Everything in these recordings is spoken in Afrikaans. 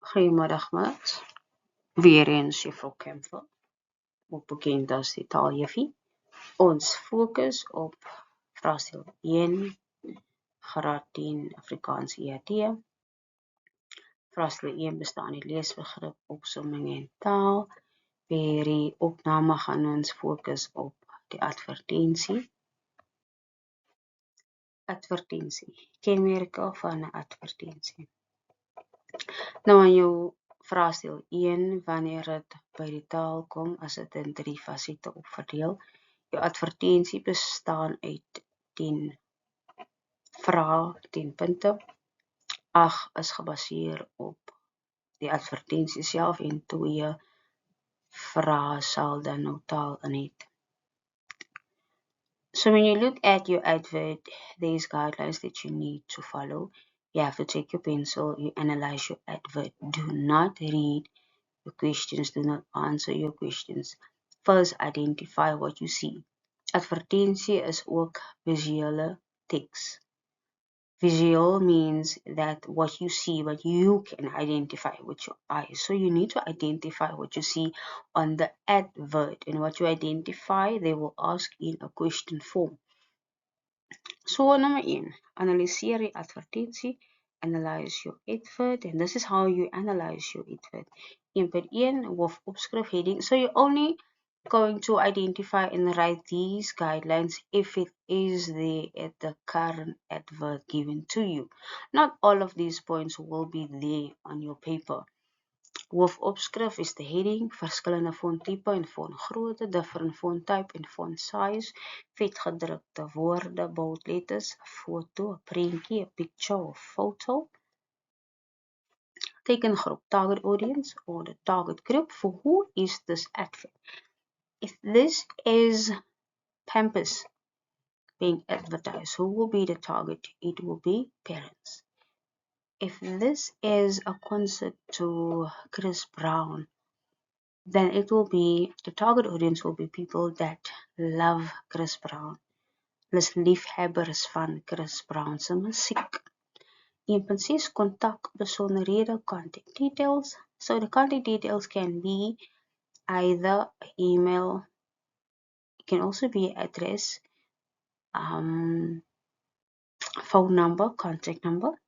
Goedemiddag maat. Weer eens juffrouw Kemper, ook bekend als die taaljuffie. Ons fokus op vraagstel 1, graad 10 Afrikaans EAT. Vraagstel 1 bestaan uit leesbegrip, opsomming en taal. By hierdie opname gaan ons fokus op die advertensie. Advertensie, kenmerke van 'n advertensie. Nou in jou vraagstel 1, wanneer dit by die taal kom, as dit in 3 fasette opverdeel. Jou advertensie bestaan uit 10 vrae, 10 punte. 8 is gebaseer op die advertensie self en 2 vrae sal dan nou taal in het. So when you look at your advert, there's guidelines that you need to follow. You have to take your pencil, you analyze your advert. Do not read your questions, do not answer your questions. First, identify what you see. Advertensie is ook visuele teks. Visual means that what you see, what you can identify with your eyes. So you need to identify what you see on the advert. And what you identify, they will ask in a question form. So number 1, analyseer die advertensie, analyze your advert, and this is how you analyze your advert. 1.1, hoofopskrif heading. So you're only going to identify and write these guidelines if it is there at the current advert given to you. Not all of these points will be there on your paper. Hoofopskrif is the heading, verskillende fonttype en fontgrootte, different font type en font size, vetgedrukte woorde, bold letters, 'n foto, 'n prentjie, 'n picture of photo. Tekengroep, target audience or the target group. For who is this advert? If this is Pampers being advertised, who will be the target? It will be parents. If this is a concert to Chris Brown, then it will be, the target audience will be people that love Chris Brown. Hulle liefhebbers van Chris Brown se musiek. 1.6 kontakbesonderhede, contact details. So the contact details can be either email, it can also be address, phone number, contact number,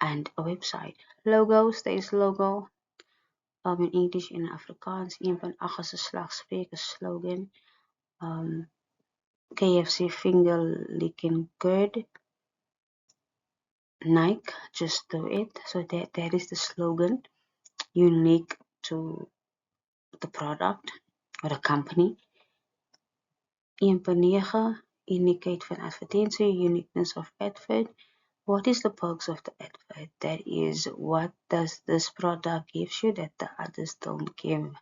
and a website. Logos, there is logo, in English en Afrikaans. 1.8 is 'n slagspreuk, 'n slogan. KFC finger licking good. Nike, just do it. So that is the slogan, unique to the product or the company. 1.9, uniqueheid van advertensie, uniqueness of advert. What is the perks of the advert? That is, what does this product gives you that the others don't give?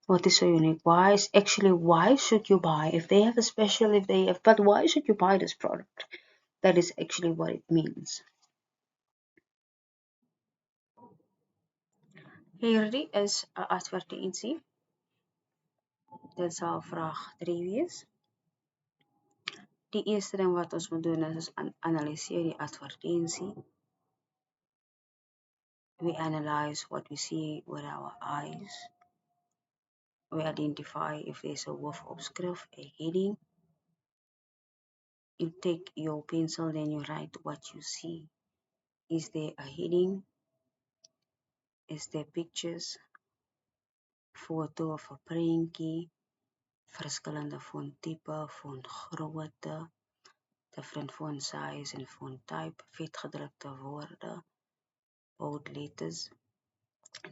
What is so unique? Why should you buy? If they have a special, but why should you buy this product? That is actually what it means. Hierdie is 'n advertensie. Dit sal vraag 3 wees. Die eerste ding wat ons moet doen is analiseer die advertensie. We analyze what we see with our eyes. We identify if there's a hoofopskrif, a heading. You take your pencil, then you write what you see. Is there a heading? Is there pictures? Foto of 'n prentjie, verskillende fonttype, fontgrootte, different font size and font type, vetgedrukte woorde, bold letters.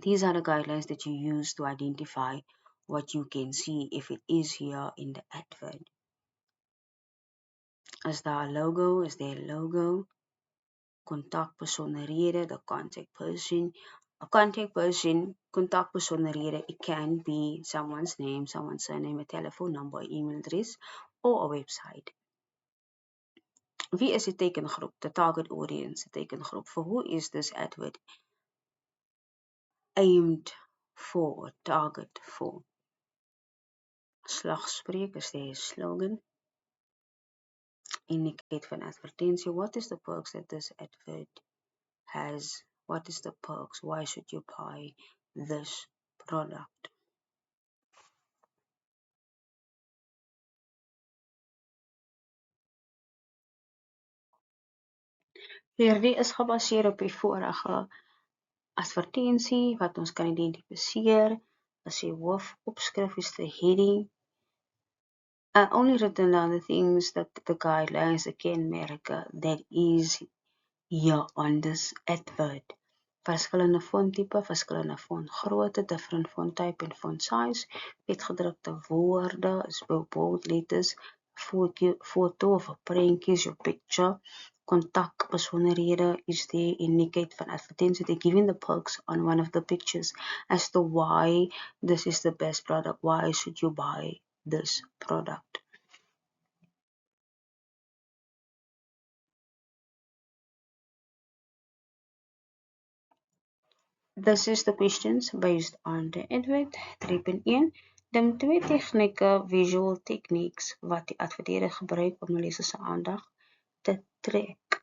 These are the guidelines that you use to identify what you can see if it is here in the advert. Is there a logo? Is there a logo? Kontakbesonderhede, the contact person. A contact person, kontakbesonderhede, it can be someone's name, someone's surname, a telephone number, email address, or a website. Wie is die tekengroep? The target audience, the tekengroep. For who is this advert aimed for, target for? Slagspreuk, is there a slogan? Uniqueheid van advertensie. What is the perks that this advert has? What is the perks? Why should you buy this product? Hierdie is gebaseer op die vorige advertensie wat ons kan identifiseer as die hoofopskrif is the heading. Only written down the things that the guidelines, the kenmerke that is here on this advert. Verskillende fonttype, verskillende fontgrootte, different font type en font size, vetgedrukte woorde, is bold letters, foto of 'n prentjie, your picture, kontak besonderhede is there, indicate van advertensie, they're giving the perks on one of the pictures as to why this is the best product, why should you buy this product. This is the questions based on the advert 3.1. Neem twee tegnieke, visual techniques, wat die adverteerder gebruik om leser se aandag te trek.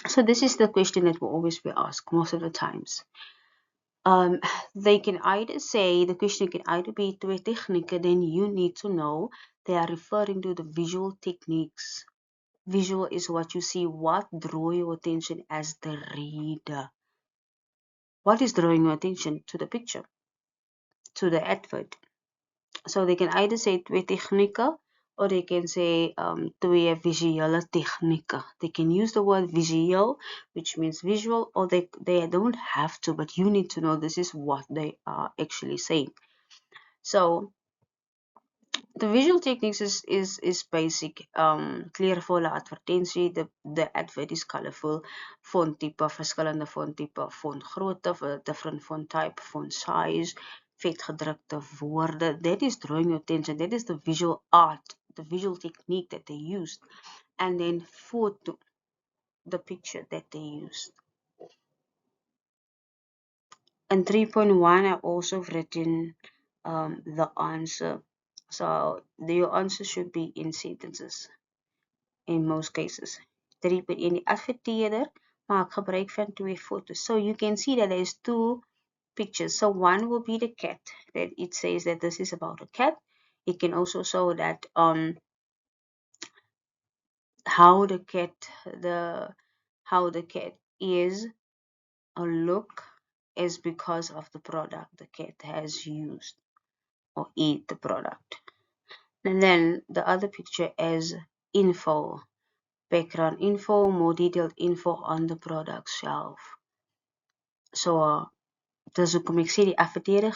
So this is the question that will always be asked most of the times. They can either say, the question can either be twee tegnieke, then you need to know they are referring to the visual techniques. Visual is what you see, what draw your attention as the reader. What is drawing your attention to the picture, to the advert? So they can either say twee tegnieke, or they can say twee visuele tegnieke. They can use the word visual, which means visual, or they don't have to, but you need to know this is what they are actually saying. So the visual techniques is basic. Kleurvolle advertensie, the advert is colorful, font type, verskillende font type, font grootte, different font type, font size, vetgedrukte woorde. That is drawing your attention. That is the visual art, the visual technique that they used. And then photo, the picture that they used. In 3.1, I also written the answer. So your answer should be in sentences in most cases. 3.1, die adverteerder maak gebruik van twee foto's. So you can see that there's two pictures. So one will be the cat, that it says that this is about a cat. It can also show that how the cat is or look is because of the product the cat has used or eat the product. And then the other picture is info, background info, more detailed info on the product shelf. So dis hoekom ek sê die adverteerder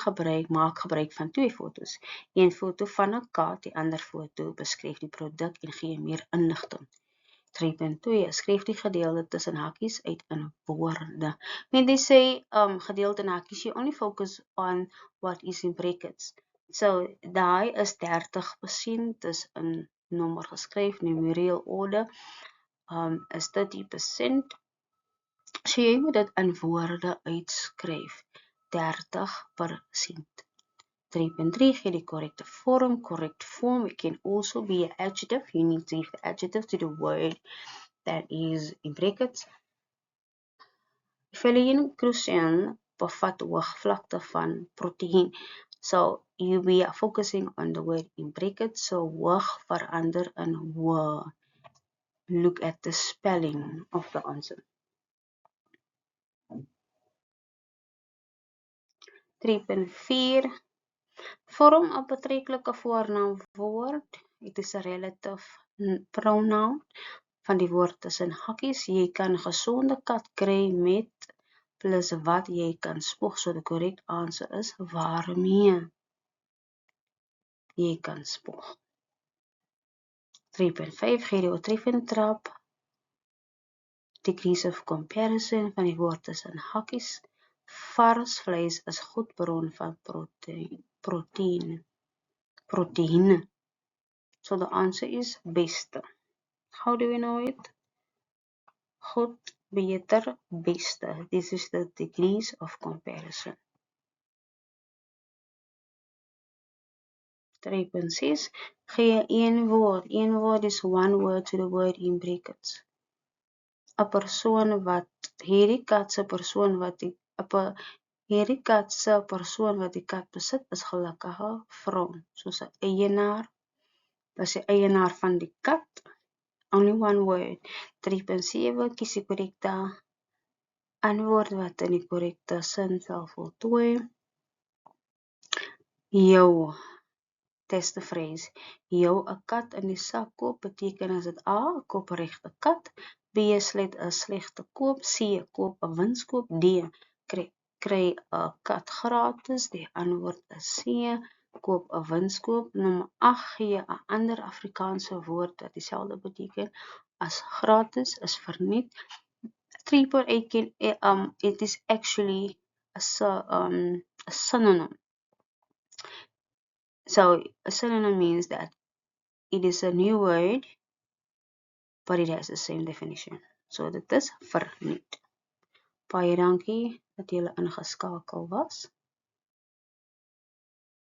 maak gebruik van twee foto's. Een foto van 'n kat, die ander foto beskryf die produk en gee meer inligting. 3.2, skryf die gedeelte tussen hakies uit in woorde. When they say gedeelte in hakies, you only focus on what is in brackets. So daai is 30%, dis in nommer geskryf, numerial order, is 30%. So jy moet dit in woorde uitskryf, 30%. 3.3, gee die correct form. Correct form, it can also be an adjective. You need to give the adjective to the word that is in brackets. Valine crucian bevat hoogvlakte van proteïen. So you be focusing on the word in brackets. So hoog verander in hoë. Look at the spelling of the answer. 3.4, vorm 'n betreklike voornaamwoord. It is a relative pronoun van die woord tussen hakies. Jy kan gesonde kat kry met plus wat jy kan spoeg. So the correct answer is waarmee jy kan spoeg. 3.5, gee die oortreffende trap. Degrees of comparison van die woord tussen hakies. Vars vleis is goed bron van proteïne. So the answer is beste. How do we know it? Goed, beter, beste. This is the degrees of comparison. 3.6, gee een woord. Een woord is one word to the word in brackets. 'n persoon wat hierdie kat se persoon wat die hierdie kat se persoon wat die kat besit is gelukkige vrou, soos 'n eienaar, dis die eienaar van die kat. Only one word. 3.7 kies die korrekte antwoord wat in die korrekte sin sal voltooi. Jou test the phrase. Jou 'n kat in die sak koop beteken as dit A, 'n koopregte kat, B, sluit 'n slegte koop, C, koop 'n winskoop, D, kry 'n kat gratis. Die antwoord is C, koop 'n winskoop. Nommer 8 gee 'n ander Afrikaanse woord wat dieselfde beteken as gratis, is verniet. 3.8 can it is actually a synonym. So a synonym means that it is a new word, but it has the same definition. So dit is verniet. Baie dankie dat julle ingeskakel was.